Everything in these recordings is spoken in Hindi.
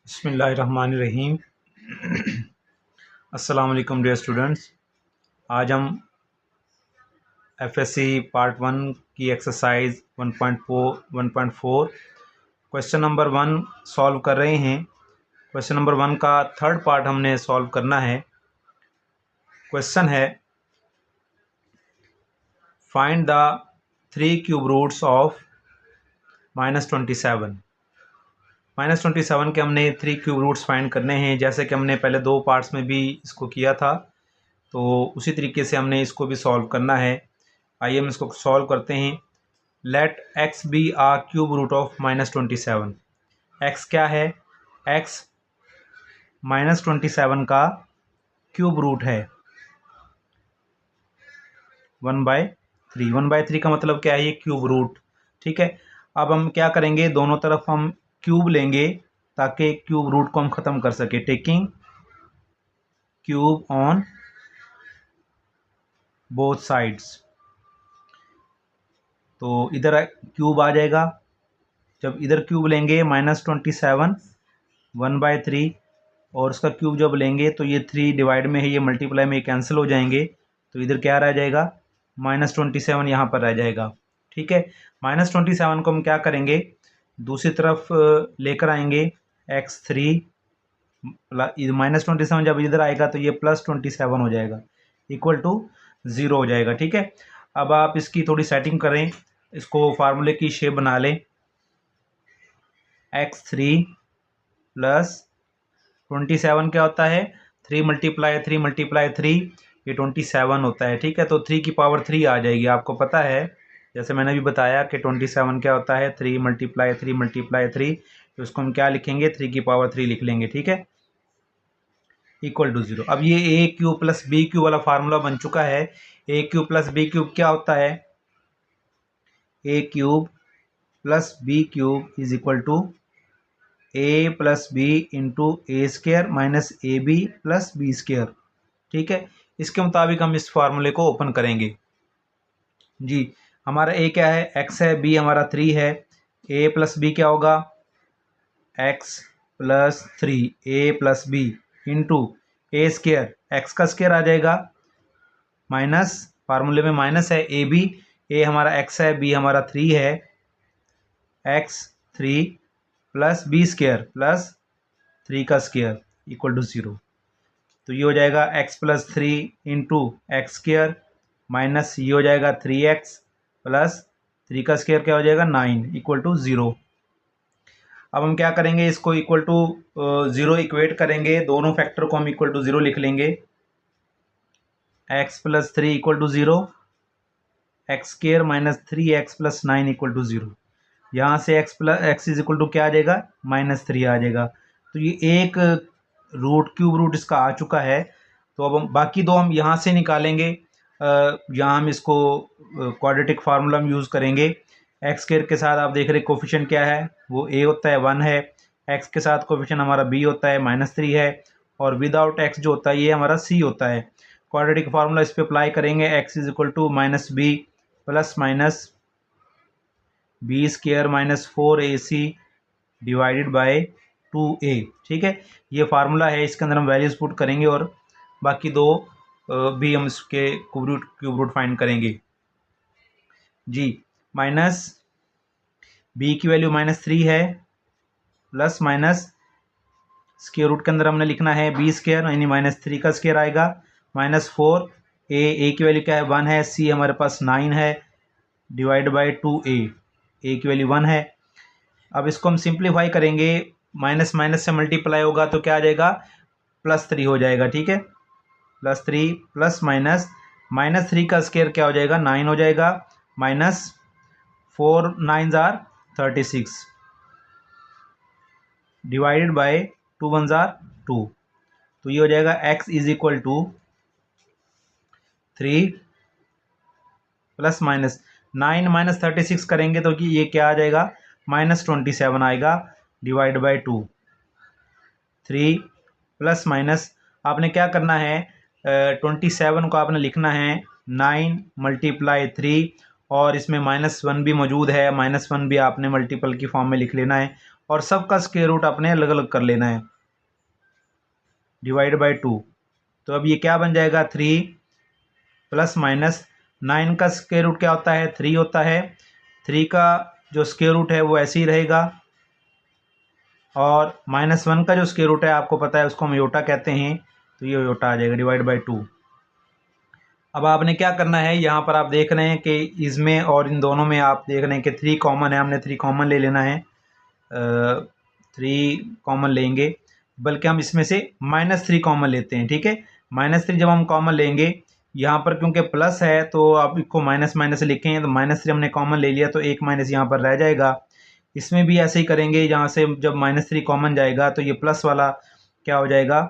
बिस्मिल्लाहिर्रहमानिर्रहीम। अस्सलाम वालेकुम डियर स्टूडेंट्स। आज हम एफएससी पार्ट 1 की एक्सरसाइज 1.4 क्वेश्चन नंबर 1 सॉल्व कर रहे हैं। क्वेश्चन नंबर 1 का थर्ड पार्ट हमने सॉल्व करना है। क्वेश्चन है find the 3 cube roots of -27। -27 के हमने 3 क्यूब रूट्स फाइंड करने हैं, जैसे कि हमने पहले 2 पार्ट्स में भी इसको किया था, तो उसी तरीके से हमने इसको भी सॉल्व करना है। आइए हम इसको सॉल्व करते हैं। Let x be a cube root of -27। x क्या है? x -27 का क्यूब रूट है 1/3। 1/3 का मतलब क्या है? ये क्यूब रूट। ठीक है, अब हम क्या करेंगे, दोनों तरफ हम क्यूब लेंगे ताकि क्यूब रूट को हम ख़त्म कर सके। Taking cube on both sides, तो इधर क्यूब आ जाएगा। जब इधर क्यूब लेंगे -27 1/3 और उसका क्यूब जब लेंगे तो ये 3 डिवाइड में है, ये मल्टीप्लाई में कैंसिल हो जाएंगे, तो इधर क्या रह जाएगा? -27 यहाँ पर रह जाएगा। ठीक है, -27 को हम क्या करेंगे, दूसरी तरफ लेकर आएंगे। x3 -27 जब इधर आएगा तो ये +27 हो जाएगा, इक्वल टू 0 हो जाएगा। ठीक है, अब आप इसकी थोड़ी सेटिंग करें, इसको फार्मूले की शेप बना लें। x3 + 27 क्या होता है? 3 × 3 ये 27 होता है। ठीक है, तो 3 की पावर 3 आ जाएगी। आपको पता है, जैसे मैंने भी बताया कि 27 क्या होता है? 3 × 3 तो इसको हम क्या लिखेंगे? 3 की पावर 3 लिख लेंगे। ठीक है, इक्वल टू 0। अब ये A cube plus B cube वाला फार्मूला बन चुका है। A cube plus B cube क्या होता है? A cube plus B cube is equal to A plus B into A square minus A B plus B square. ठीक है, इसके मुताबिक हम इस फार्मूले को ओपन करेंगे। जी, हमारा ए क्या है? एक्स है, बी हमारा 3 है। ए प्लस बी क्या होगा? एक्स प्लस 3 ए प्लस बी इंटू ए स्क्वायर, एक्स का स्क्वायर आ जाएगा, माइनस, फार्मूले में माइनस है, ए बी, ए हमारा एक्स है, बी हमारा 3 है, x 3 plus B square plus 3 का स्क्वायर इक्वल टू 0। तो ये हो जाएगा x plus 3 into x square minus ये हो जाएगा 3x प्लस 3 का स्क्वायर क्या हो जाएगा? 9 इक्वल टू 0। अब हम क्या करेंगे, इसको इक्वल टू 0 इक्वेट करेंगे, दोनों फैक्टर को हम इक्वल टू 0 लिख लेंगे। x plus 3 equal to 0, x square minus 3x plus 9 equal to 0। यहाँ से x इज इक्वल टू क्या आ जाएगा? -3 आ जाएगा। तो ये एक क्यूब रूट इसका आ चुका है। तो अब हम बाकी दो हम यहाँ से निकालेंगे। यहाँ हम इसको क्वाड्रेटिक फार्मूला हम यूज़ करेंगे। एक्स स्क्वायर के साथ आप देख रहे कोफिशिएंट क्या है? वो a होता है 1 है। एक्स के साथ कोफिशिएंट हमारा b होता है -3 है, और विदाउट x जो होता है ये हमारा c होता है। क्वाड्रेटिक फार्मूला इस पर अप्लाई करेंगे। x is equal to -b plus minus b square minus 4ac divided by 2a। ठीक है, ये फार्मूला है, इसके अंदर हम वैल्यूज पुट करेंगे और बाकी दो भी हम इसके क्यूब रूट फाइंड करेंगे। जी, माइनस बी की वैल्यू -3 है, प्लस माइनस स्क्वायर रूट के अंदर हमने लिखना है बी स्क्वायर, यानी -3 का स्क्वायर आएगा, -4 ए की वैल्यू क्या है? 1 है, सी हमारे पास 9 है, डिवाइड बाय 2a, ए की वैल्यू 1 है। अब इसको हम सिंप्लीफाई करेंगे, माइनस माइनस से मल्टीप्लाई होगा तो क्या आ जाएगा? +3 हो जाएगा। ठीक है, +3 प्लस माइनस -3 का स्क्वायर क्या हो जाएगा? 9 हो जाएगा, माइनस 4 9 जार 36 डिवाइडेड बाय 2 1 जार 2। तो ये हो जाएगा x is equal to 3 plus minus 9 minus 36 करेंगे तो कि ये क्या आ जाएगा? -27 आएगा, डिवाइड बाय 2। 3 प्लस माइनस आपने क्या करना है, 27 को आपने लिखना है 9 × 3, और इसमें -1 भी मौजूद है, -1 भी आपने मल्टीपल की फॉर्म में लिख लेना है, और सबका स्क्वायर रूट अपने अलग अलग कर लेना है, डिवाइड बाई 2। तो अब ये क्या बन जाएगा, 3 प्लस माइनस 9 का स्क्वायर रूट क्या होता है, 3 होता है। 3 का जो स्क्वायर रूट है वो ऐसे ही रहेगा, और -1 का जो स्क्वायर रूट है आपको पता है उसको हम योटा कहते हैं, तो ये योटा आ जाएगा डिवाइड बाई 2। अब आपने क्या करना है, यहाँ पर आप देख रहे हैं कि इसमें और इन दोनों में आप देख रहे हैं कि 3 कॉमन है, हमने 3 कॉमन ले लेना है, 3 कॉमन लेंगे, बल्कि हम इसमें से -3 कॉमन लेते हैं, ठीक है। -3 जब हम कॉमन लेंगे, यहाँ पर क्योंकि प्लस है तो आप इसको माइनस माइनस लिखें, तो -3 हमने कॉमन ले लिया तो एक माइनस यहाँ पर रह जाएगा। इसमें भी ऐसे ही करेंगे, यहाँ से जब -3 कॉमन जाएगा तो ये प्लस वाला क्या हो जाएगा,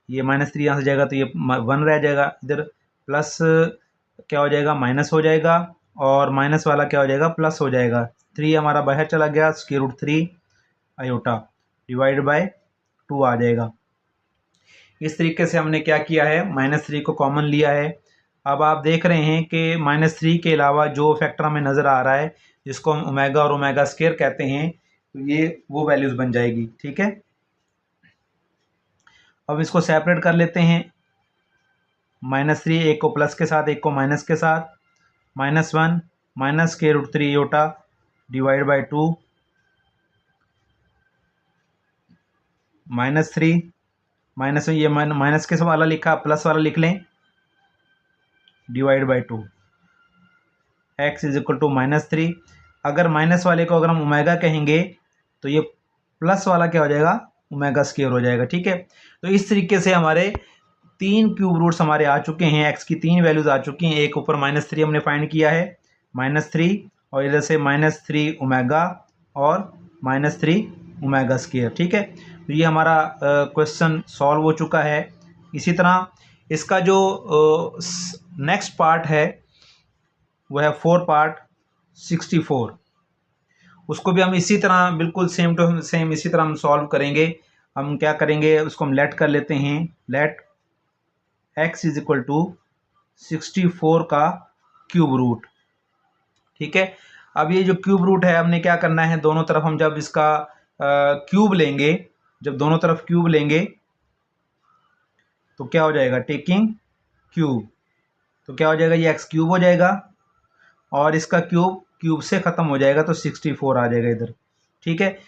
ये -3 यहाँ से जाएगा तो ये 1 रह जाएगा, इधर प्लस क्या हो जाएगा, माइनस हो जाएगा, और माइनस वाला क्या हो जाएगा, प्लस हो जाएगा। 3 हमारा बाहर चला गया, square root 3 iota divide by 2 आ जाएगा। इस तरीके से हमने क्या किया है, -3 को कॉमन लिया है। अब आप देख रहे हैं कि -3 के अलावा जो फैक्टर हमें नज़र आ रहा है, जिसको हम ओमेगा और ओमेगा स्क्वायर कहते हैं, तो ये वो वैल्यूज़ बन जाएगी, ठीक है। अब इसको सेपरेट कर लेते हैं, -3 एक को प्लस के साथ, एक को माइनस के साथ, -1 minus square root 3 iota divide by 2, -3 minus में ये माइनस के वाला लिखा, प्लस वाला लिख लें, divide by 2, x is equal to -3। अगर माइनस वाले को अगर हम ओमेगा कहेंगे तो ये प्लस वाला क्या हो जाएगा, ओमेगा स्क्वायर हो जाएगा, ठीक है। तो इस तरीके से हमारे 3 क्यूब रूट्स हमारे आ चुके हैं, x की 3 वैल्यूज आ चुकी हैं। एक ऊपर -3 हमने फाइंड किया है, -3, और इधर से -3 ओमेगा और -3 ओमेगा स्क्वायर, ठीक है। तो ये हमारा क्वेश्चन सॉल्व हो चुका है। इसी तरह इसका जो नेक्स्ट पार्ट है वो है 4 पार्ट 64, उसको भी हम इसी तरह बिल्कुल सेम टू सेम इसी तरह हम सॉल्व करेंगे। हम क्या करेंगे, उसको हम लेट कर लेते हैं, let x is equal to 64 का क्यूब रूट, ठीक है। अब ये जो क्यूब रूट है, हमने क्या करना है, दोनों तरफ हम जब इसका क्यूब लेंगे, जब दोनों तरफ क्यूब लेंगे तो क्या हो जाएगा, टेकिंग क्यूब, तो क्या हो जाएगा, ये x क्यूब हो जाएगा, और इसका क्यूब क्यूब से ख़त्म हो जाएगा तो 64 आ जाएगा इधर, ठीक है।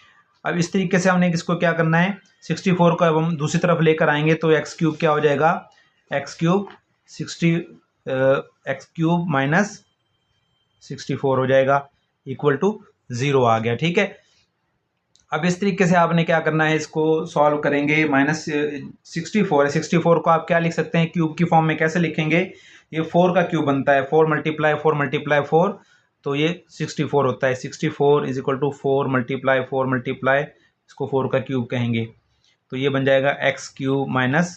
अब इस तरीके से हमने इसको क्या करना है, 64 को अब हम दूसरी तरफ लेकर आएंगे तो x क्यूब क्या हो जाएगा, x cube 60 x cube minus 64 हो जाएगा, इक्वल टू 0 आ गया, ठीक है। अब इस तरीके से आपने क्या करना है, इसको सॉल्व करेंगे। -64 है, 64 को आप क्या लिख सकते हैं, क्यूब की फॉर्म में कैसे लिखेंगे, ये 4 का क्यूब बनता है, 4 मल्टीप्लाई 4 मल्टीप्लाई 4, तो ये 64 होता है। 64 is equal to 4 multiply 4 multiply, इसको 4 का क्यूब कहेंगे, तो ये बन जाएगा x cube minus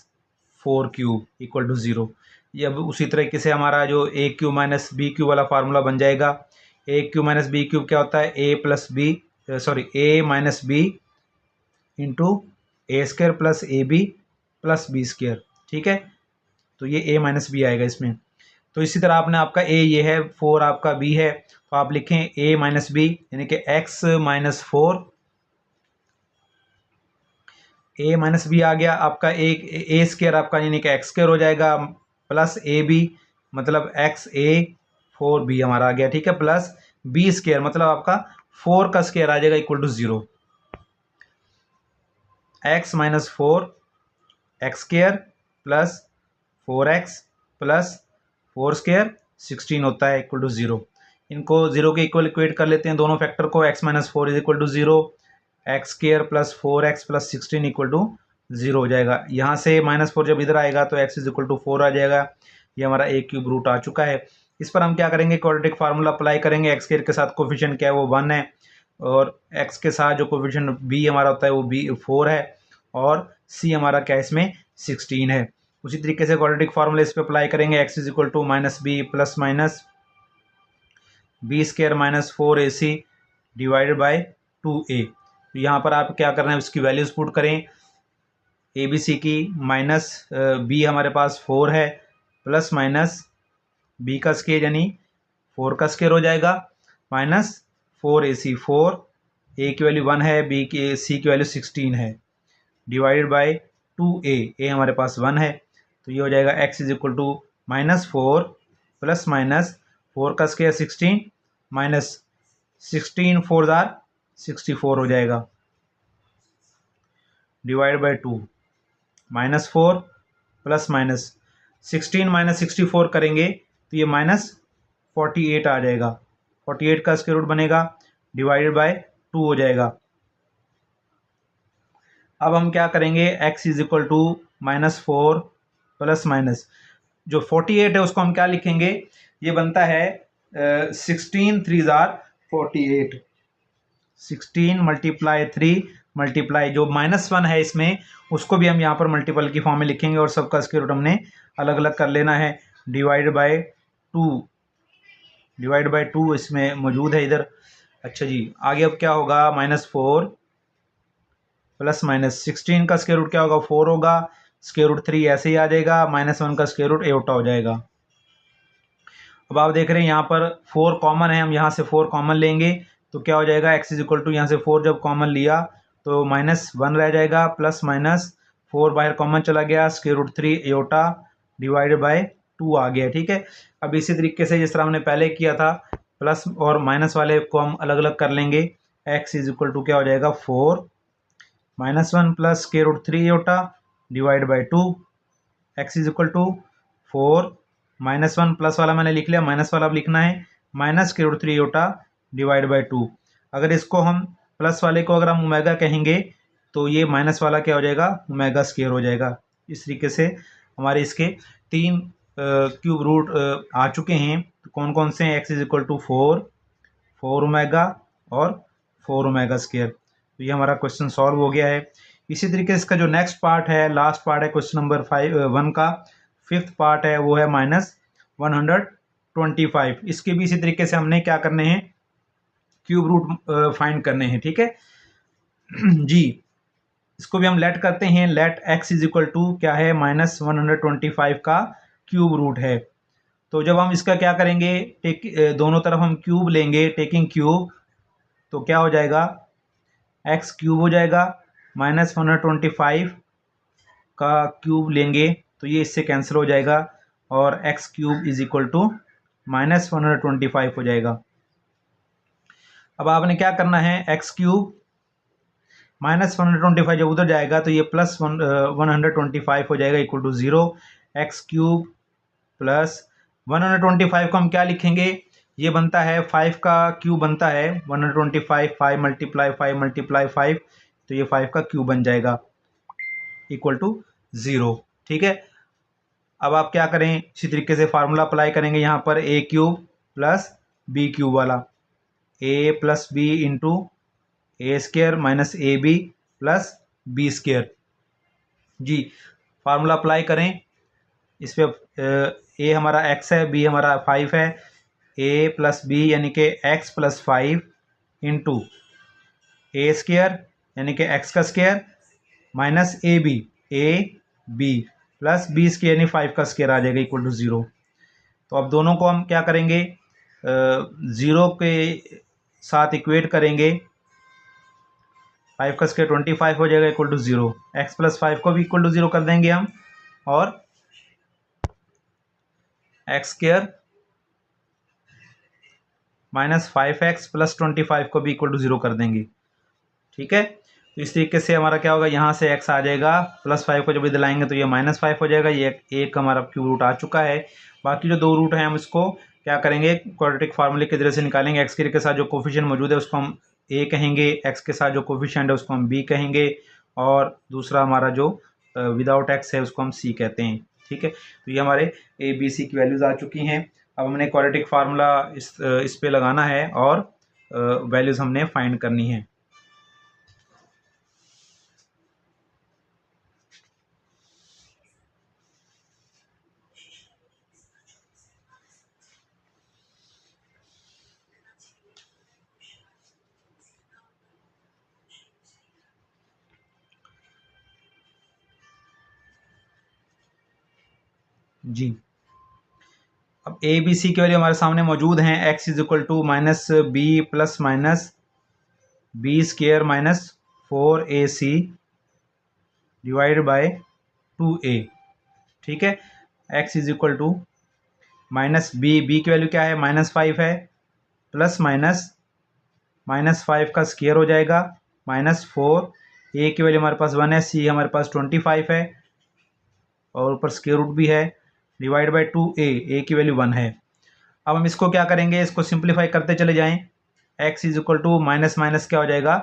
4 cube equal to 0। ये अब उसी तरीके से हमारा जो a cube minus b cube वाला फार्मूला बन जाएगा। a cube minus b cube क्या होता है, a minus b into A square plus a B plus B square, ठीक है। तो ये a माइनस बी आएगा इसमें। तो इसी तरह आपने आपका a ये है, 4 आपका b है, तो आप लिखें a माइनस बी यानी कि x minus 4, a minus B आ गया आपका, एक a स्क्वायर आपका यानी कि x स्क्वायर हो जाएगा, प्लस ए बी मतलब एक्स ए 4b हमारा आ गया, ठीक है, प्लस b स्क्वायर मतलब आपका 4 का स्क्वायर आ जाएगा equal to 0। x minus 4 x square plus 4x plus 4 square 16 होता है इक्वल टू 0। इनको 0 के इक्वल इक्वेट कर लेते हैं दोनों फैक्टर को, x minus 4 is equal to 0, x square plus 4x plus 16 equal to 0 हो जाएगा। यहाँ से -4 जब इधर आएगा तो x इज इक्वल टू 4 आ जाएगा। ये हमारा a क्यूब रूट आ चुका है। इस पर हम क्या करेंगे, क्वाड्रेटिक फार्मूला अप्लाई करेंगे। एक्स स्क्वायर के साथ कोफिशिएंट क्या है वो 1 है, और x के साथ जो कोफिशिएंट b हमारा होता है वो b 4 है, और c हमारा क्या है इसमें 16 है। उसी तरीके से क्वाड्रेटिक फार्मूला इस पर अप्लाई करेंगे, x is equal to minus b plus minus b square minus 4ac divided by 2a। तो यहाँ पर आप क्या करना है, उसकी वैल्यूज पुट करें, ए बी सी की, माइनस बी हमारे पास 4 है, प्लस माइनस बी का स्क्वायर यानी 4 का स्क्वायर हो जाएगा, माइनस 4ac 4 ए की वैल्यू 1 है, बी की सी की वैल्यू 16 है, डिवाइडेड बाय 2a, ए हमारे पास 1 है, तो ये हो जाएगा x is equal to -4 plus minus 4 का स्क्वायर 16 माइनस 16 4 जार 64 हो जाएगा, divide by 2 -4 plus minus 16 minus 64 करेंगे तो ये -48 आ जाएगा, 48 का स्क्वायर रूट बनेगा, डिवाइडेड बाय 2 हो जाएगा। अब हम क्या करेंगे, x is equal to -4 plus minus जो 48 है उसको हम क्या लिखेंगे, ये बनता है 16 3 जार 48, 16 मल्टीप्लाई 3 मल्टीप्लाई जो -1 है इसमें उसको भी हम यहाँ पर मल्टीपल की फॉर्म में लिखेंगे और सबका स्क्वायर रूट हमने अलग अलग कर लेना है, डिवाइड बाय 2, डिवाइड बाय 2 इसमें मौजूद है इधर। अच्छा जी, आगे अब क्या होगा, -4 प्लस माइनस 16 का स्क्वायर रूट क्या होगा, 4 होगा, स्क्वायर रूट 3 ऐसे ही आ जाएगा, -1 का स्क्वायर रूट एटा हो जाएगा। अब आप देख रहे हैं यहाँ पर 4 कॉमन है, हम यहाँ से 4 कॉमन लेंगे तो क्या हो जाएगा, x इज इक्वल टू यहाँ से 4 जब कॉमन लिया तो -1 रह जाएगा, प्लस माइनस 4 बाहर कॉमन चला गया, square root 3 Etah divided by 2 आ गया। ठीक है, अब इसी तरीके से जिस तरह हमने पहले किया था प्लस और माइनस वाले को हम अलग अलग कर लेंगे, x इज इक्वल टू क्या हो जाएगा 4 -1 plus square root 3 iota divide by 2, x is equal to 4 -1 plus वाला मैंने लिख लिया, माइनस वाला अब लिखना है, minus square root 3 iota divide by 2। अगर इसको हम प्लस वाले को अगर हम ओमेगा कहेंगे तो ये माइनस वाला क्या हो जाएगा, ओमेगा स्क्वायर हो जाएगा। इस तरीके से हमारे इसके 3 क्यूब रूट आ चुके हैं, तो कौन कौन से हैं, x is equal to 4 omega और 4 ओमेगा स्क्वायर। तो ये हमारा क्वेश्चन सॉल्व हो गया है। इसी तरीके से इसका जो नेक्स्ट पार्ट है, लास्ट पार्ट है क्वेश्चन नंबर 1 का, 5th पार्ट है वो है -125। इसके भी इसी तरीके से हमने क्या करने हैं, क्यूब रूट फाइंड करने हैं। ठीक है जी, इसको भी हम लेट करते हैं, let x is equal to क्या है, -125 का क्यूब रूट है। तो जब हम इसका क्या करेंगे, दोनों तरफ हम क्यूब लेंगे, टेकिंग क्यूब, तो क्या हो जाएगा, x क्यूब हो जाएगा, -125 का क्यूब लेंगे तो ये इससे कैंसिल हो जाएगा और x cube is equal to -125 हो जाएगा। अब आपने क्या करना है, x क्यूब -125 जब उधर जाएगा तो ये प्लस 125 हो जाएगा, equal to 0, x cube plus 125 को हम क्या लिखेंगे, ये बनता है 5 का क्यूब बनता है 125, 5 मल्टीप्लाई 5 मल्टीप्लाई 5, तो ये 5 का क्यूब बन जाएगा, इक्वल टू 0। ठीक है, अब आप क्या करें, इसी तरीके से फार्मूला अप्लाई करेंगे यहाँ पर, a cube plus b cube वाला, a plus B into A square minus A B plus B square. जी, फार्मूला अप्लाई करें, इस पर ए हमारा x है, b हमारा 5 है, a प्लस बी यानी कि x प्लस 5 इंटू ए स्क्वायर यानी कि x का square minus A B plus B square यानी 5 का स्क्वायर आ जाएगा, इक्वल टू 0। तो अब दोनों को हम क्या करेंगे, 0 के साथ इक्वेट करेंगे, 5 का स्क्वायर 25 हो जाएगा, इक्वल टू 0, x प्लस 5 को भी इक्वल टू 0 कर देंगे हम, और x square minus 5x plus 25 को भी इक्वल टू 0 कर देंगे। ठीक है, तो इस तरीके से हमारा क्या होगा, यहाँ से x आ जाएगा, प्लस 5 को जब इधर लाएंगे तो ये -5 हो जाएगा, ये एक हमारा क्यूब रूट आ चुका है। बाकी जो 2 रूट हैं हम इसको क्या करेंगे, क्वाड्रेटिक फार्मूले के जरिए से निकालेंगे, x के साथ जो कोफिशिएंट मौजूद है उसको हम a कहेंगे, x के साथ जो कोफिशिएंट है उसको हम b कहेंगे, और दूसरा हमारा जो विदाउट x है उसको हम c कहते हैं। ठीक है, तो ये हमारे a b c की वैल्यूज़ आ चुकी हैं। अब हमने क्वाड्रेटिक फार्मूला इस पे लगाना है और वैल्यूज़ हमने फाइंड करनी है। जी, अब ए बी सी की वैल्यू हमारे सामने मौजूद हैं, x is equal to -b plus minus b square minus 4ac divide by 2a। ठीक है, x is equal to minus b की वैल्यू क्या है, -5 है, प्लस -5 का स्केयर हो जाएगा, -4, a की वैल्यू हमारे पास 1 है, c हमारे पास 25 है और ऊपर स्केयर रूट भी है, डिवाइड बाय 2a की वैल्यू 1 है। अब हम इसको क्या करेंगे, इसको सिंप्लीफाई करते चले जाएं। x is equal to minus minus क्या हो जाएगा,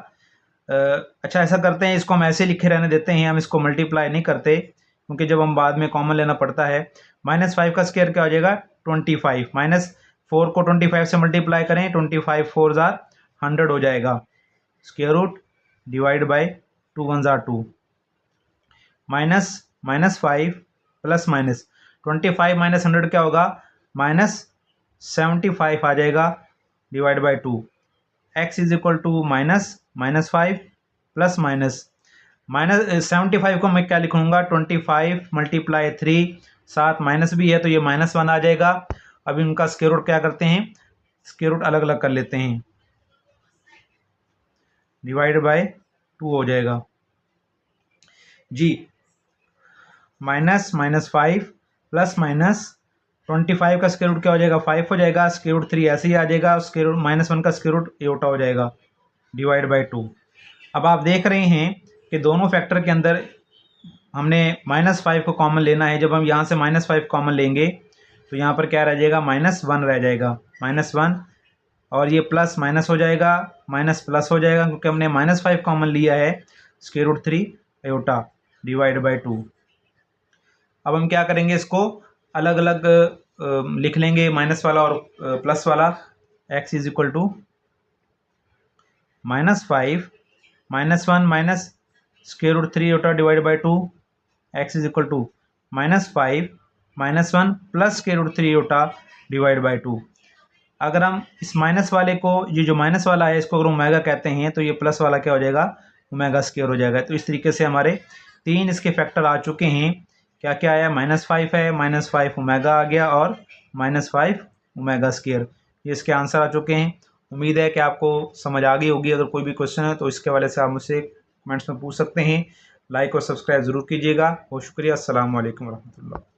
अच्छा ऐसा करते हैं, इसको हम ऐसे लिखे रहने देते हैं, हम इसको मल्टीप्लाई नहीं करते क्योंकि जब हम बाद में कॉमन लेना पड़ता है। -5 का स्केयर क्या हो जाएगा 25, -4 को 25 से मल्टीप्लाई करें, 25 4 जार 100 हो जाएगा, स्केयर रूट डिवाइड बाय 2 1 जार 2, -5 प्लस माइनस 25 माइनस 100 क्या होगा, -75 आ जाएगा, divide by 2। x is equal to -5 plus -75 को मैं क्या लिखूंगा, 25 मल्टीप्लाई 3, साथ माइनस भी है तो ये -1 आ जाएगा। अब इनका स्क्वायर रूट क्या करते हैं, स्क्वायर रूट अलग अलग कर लेते हैं, डिवाइड बाय 2 हो जाएगा जी। -5 प्लस -25 का स्क्वायर रूट क्या हो जाएगा, 5 हो जाएगा, स्क्वायर रूट 3 ऐसे ही आ जाएगा, स्क्वायर रूट -1 का स्क्वायर रूट एटा हो जाएगा, डिवाइड बाय 2। अब आप देख रहे हैं कि दोनों फैक्टर के अंदर हमने -5 को कॉमन लेना है। जब हम यहाँ से -5 कॉमन लेंगे तो यहाँ पर क्या रह जाएगा, -1 रह जाएगा, -1, और ये प्लस माइनस हो जाएगा, माइनस प्लस हो जाएगा क्योंकि हमने -5 कॉमन लिया है, square root 3 iota divide by 2। अब हम क्या करेंगे, इसको अलग अलग लिख लेंगे, माइनस वाला और प्लस वाला। x is equal to -5 -1 minus square root 3 iota divide by 2, x is equal to -5 -1 plus square root 3 iota divide by 2। अगर हम इस माइनस वाले को, ये जो माइनस वाला है इसको अगर ओमेगा कहते हैं तो ये प्लस वाला क्या हो जाएगा, ओमेगा स्क्वायर हो जाएगा। तो इस तरीके से हमारे 3 इसके फैक्टर आ चुके हैं। क्या क्या आया, -5 है, -5 ओमेगा आ गया और -5 ओमेगा स्क्वायर, ये इसके आंसर आ चुके हैं। उम्मीद है कि आपको समझ आ गई होगी। अगर कोई भी क्वेश्चन है तो इसके वाले से आप मुझसे कमेंट्स में पूछ सकते हैं। लाइक और सब्सक्राइब ज़रूर कीजिएगा। बहुत शुक्रिया। अस्सलाम वालेकुम रहमतुल्लाह।